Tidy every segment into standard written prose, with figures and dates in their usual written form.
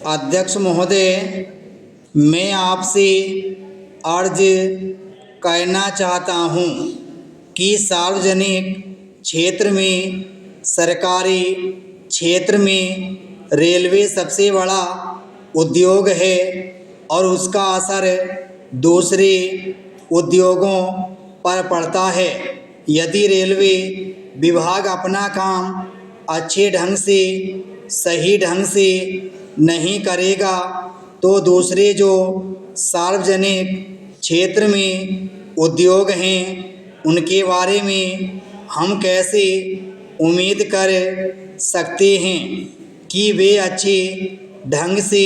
अध्यक्ष महोदय, मैं आपसे अर्ज करना चाहता हूँ कि सार्वजनिक क्षेत्र में, सरकारी क्षेत्र में रेलवे सबसे बड़ा उद्योग है और उसका असर दूसरे उद्योगों पर पड़ता है। यदि रेलवे विभाग अपना काम अच्छे ढंग से, सही ढंग से नहीं करेगा तो दूसरे जो सार्वजनिक क्षेत्र में उद्योग हैं उनके बारे में हम कैसे उम्मीद कर सकते हैं कि वे अच्छे ढंग से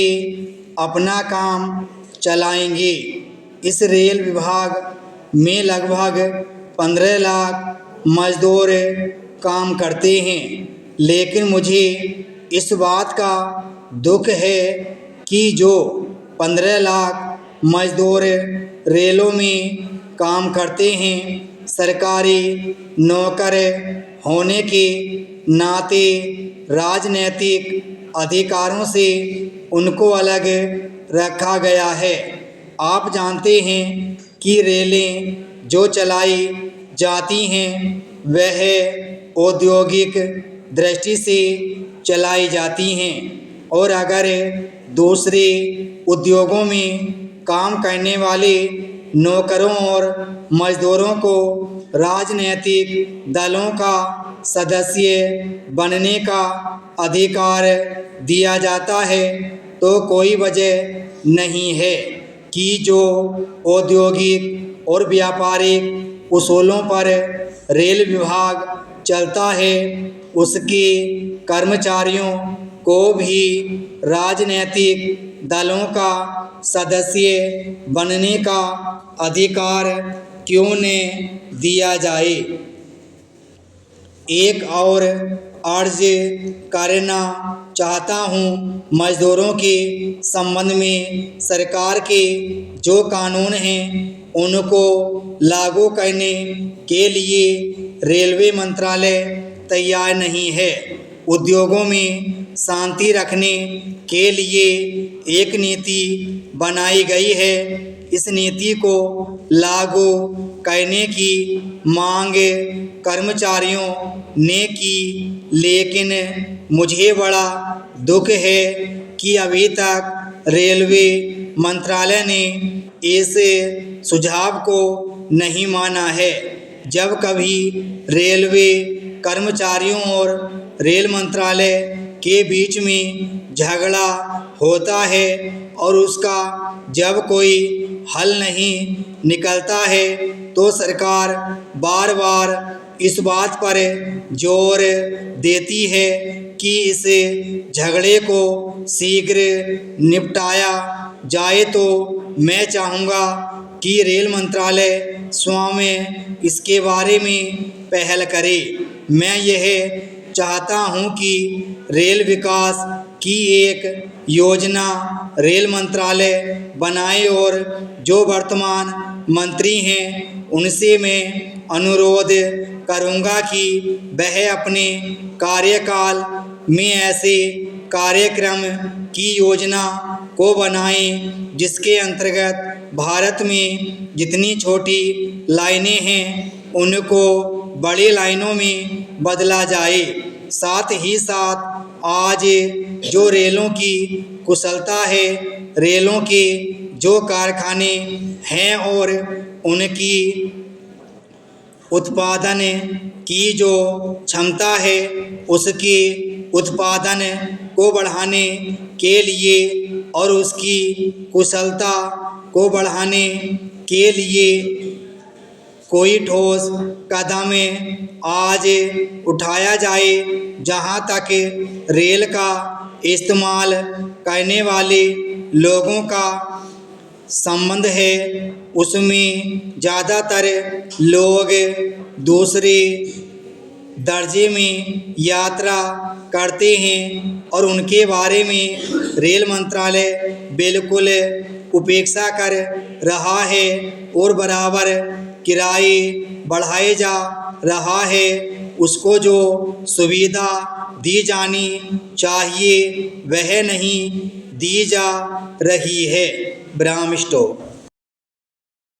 अपना काम चलाएंगे। इस रेल विभाग में लगभग 15 लाख मजदूर काम करते हैं, लेकिन मुझे इस बात का दुख है कि जो 15 लाख मजदूर रेलों में काम करते हैं, सरकारी नौकर होने के नाते राजनीतिक अधिकारों से उनको अलग रखा गया है। आप जानते हैं कि रेलें जो चलाई जाती हैं वह औद्योगिक दृष्टि से चलाई जाती हैं और अगर दूसरे उद्योगों में काम करने वाले नौकरों और मजदूरों को राजनीतिक दलों का सदस्य बनने का अधिकार दिया जाता है तो कोई वजह नहीं है कि जो औद्योगिक और व्यापारिक उसूलों पर रेल विभाग चलता है उसके कर्मचारियों को भी राजनीतिक दलों का सदस्य बनने का अधिकार क्यों न दिया जाए। एक और अर्ज करना चाहता हूँ, मजदूरों के संबंध में सरकार के जो कानून हैं उनको लागू करने के लिए रेलवे मंत्रालय तैयार नहीं है। उद्योगों में शांति रखने के लिए एक नीति बनाई गई है। इस नीति को लागू करने की मांग कर्मचारियों ने की, लेकिन मुझे बड़ा दुख है कि अभी तक रेलवे मंत्रालय ने इस सुझाव को नहीं माना है। जब कभी रेलवे कर्मचारियों और रेल मंत्रालय के बीच में झगड़ा होता है और उसका जब कोई हल नहीं निकलता है तो सरकार बार बार इस बात पर जोर देती है कि इस झगड़े को शीघ्र निपटाया जाए। तो मैं चाहूँगा कि रेल मंत्रालय स्वयं इसके बारे में पहल करे। मैं यह चाहता हूँ कि रेल विकास की एक योजना रेल मंत्रालय बनाए और जो वर्तमान मंत्री हैं उनसे मैं अनुरोध करूँगा कि वह अपने कार्यकाल में ऐसे कार्यक्रम की योजना को बनाएं जिसके अंतर्गत भारत में जितनी छोटी लाइनें हैं उनको बड़ी लाइनों में बदला जाए। साथ ही साथ आज जो रेलों की कुशलता है, रेलों के जो कारखाने हैं और उनकी उत्पादन की जो क्षमता है उसके उत्पादन को बढ़ाने के लिए और उसकी कुशलता को बढ़ाने के लिए कोई ठोस कदम आज उठाया जाए। जहां तक रेल का इस्तेमाल करने वाले लोगों का संबंध है उसमें ज़्यादातर लोग दूसरे दर्जे में यात्रा करते हैं और उनके बारे में रेल मंत्रालय बिल्कुल उपेक्षा कर रहा है और बराबर किराए बढ़ाए जा रहा है। उसको जो सुविधा दी जानी चाहिए वह नहीं दी जा रही है। विराम स्टॉप।